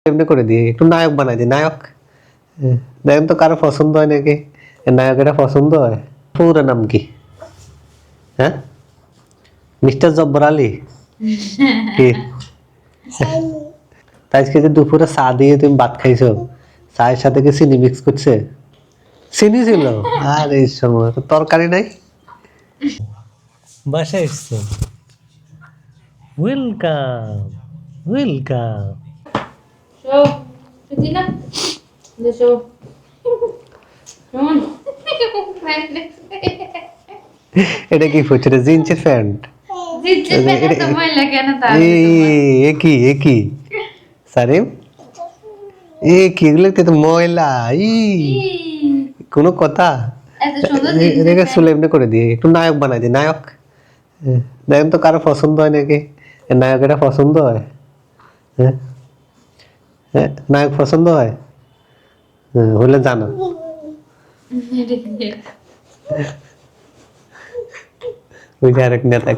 এমনি করে দিই, একটু নায়ক বানাই দিই, নায়ক। দেখেন তো কারো পছন্দ হয় নাকি, নায়কেরা পছন্দ হয়। পুরো নাম কি? হ্যাঁ, মিস্টার জব্বর আলী কি? তাই আজকে যে দুপুরে চা দিয়ে তুমি ভাত খাইছো, চায়ের সাথে কি চিনি মিক্স করছে? চিনি ছিল? আর এই সময় তো তরকারি নাই। বাসায় এসছো, ওয়েলকাম ওয়েলকাম। এটা কি পড়ছে? এটা জিন্সের প্যান্ট? কি সারিম, কি এগুলো তো ময়লা, কোনো কথা? এটাকে চুলে এমনি করে দিই, একটু নায়ক বানাই দিই, নায়ক। দেখেন তো কারো পছন্দ হয় নাকি, নায়কেরা পছন্দ হয়। হ্যাঁ হ্যাঁ, নায়ক পছন্দ হয়। হলে জানো। ওই যে আরেক নেতা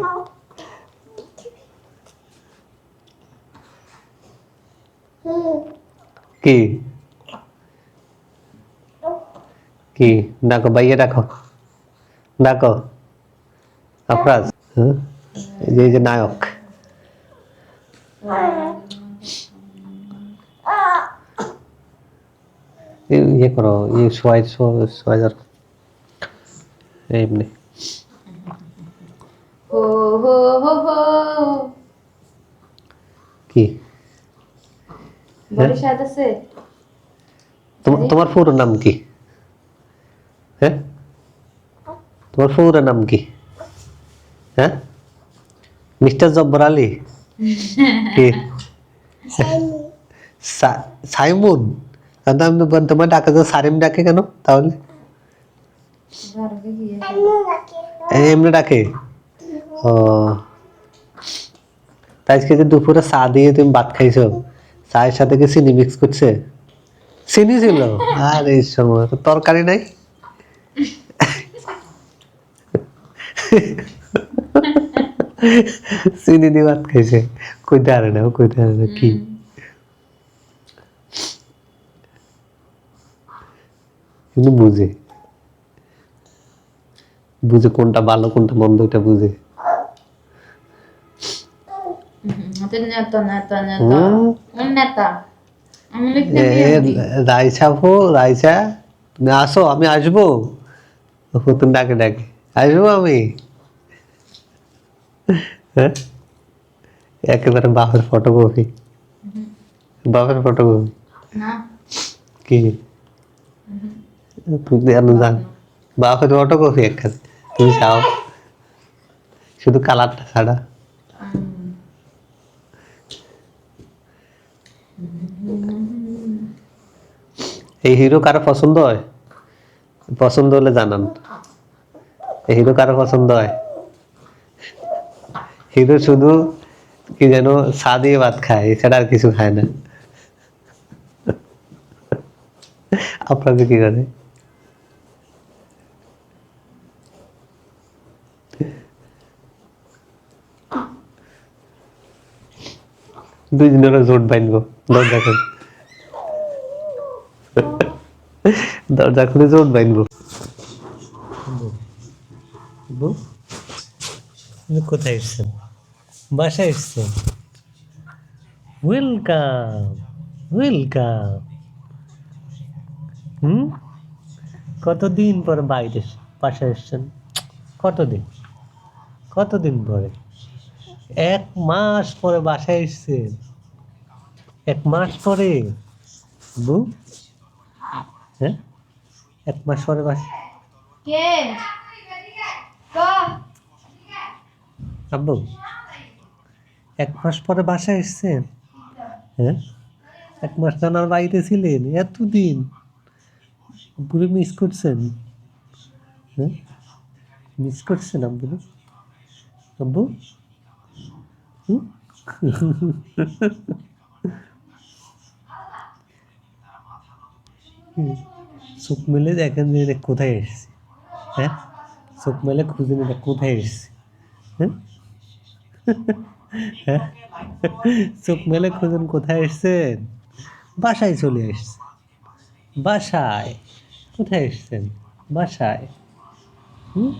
কি কি ডাকো, ভাইয়া ডাকো, ডাকো আফরাজ। হ্যাঁ, এই যে নায়ক। ইয়ে করো, সোয়াই সোয়াই এমনি। কি তোমার পুরো নাম কি? হ্যাঁ, তোমার পুরো নাম কি? হ্যাঁ, মিস্টার জব্বর আলী কি? সাইমুন? তোমার ডাকে তো সারিম ডাকে কেন তাহলে? এমনি ডাকে? ও, তাই আজকে যে দুপুরে চা দিয়ে তুমি ভাত খাইছো, চায়ের সাথে কি চিনি মিক্স করছে? চিনি ছিল? আর এই সময় তো তরকারি নাই। চিনি দিয়ে ভাত খাইছে, কইতে পারে না, কইতে পারে না কি? কিন্তু বুঝে, বুঝে কোনটা ভালো কোনটা মন্দ, এটা বুঝে। রাইসা ফো, রাইসা তুমি আসো, আমি আসবো। হুতুন ডাকে ডাকে, আসবো আমি। হ্যাঁ, একেবারে বাপের ফটোকপি, বাপের ফটোকপি। কি তুমি জান, বাপের ফটোকপি একখানে, তুমি চাও শুধু কালারটা ছাড়া। এই হিরো কারো পছন্দ হয়? পছন্দ হলে জানান। এই হিরো কারো পছন্দ হয়? হিরো শুধু কি যেন চা দিয়ে ভাত খায়, এছাড়া আর কিছু খায় না। আপনাদের কি করে? দুইজনের জোট বাঁধবো, দরজা খুলে, দরজা খুলে জোট বাঁধবো। কোথায় এসছেন? বাসায় এসছেন? Welcome welcome. কতদিন পরে বাইরে বাসায় এসছেন? কতদিন, কতদিন পরে? 1 মাস পরে বাসায় এসছেন? 1 মাস পরে? বু, হ্যাঁ, 1 মাস পরে বাসায়? আব্বু, 1 মাস পরে বাসায় এসছেন? হ্যাঁ, 1 মাস জানার বাড়িতে ছিলেন, এতদিন পুরো মিস করছেন? হ্যাঁ, মিস করছেন আব্বু? আব্বু, চোখ মেলে দেখেন যে এটা কোথায় এসেছি। হ্যাঁ, চোখ মেলে খুঁজে এটা কোথায় এসেছি। হ্যাঁ, হ্যাঁ, চোখ মেলে খুঁজুন কোথায় এসছেন। বাসায় চলে এসছে, বাসায়। কোথায় এসছেন? বাসায়। হুম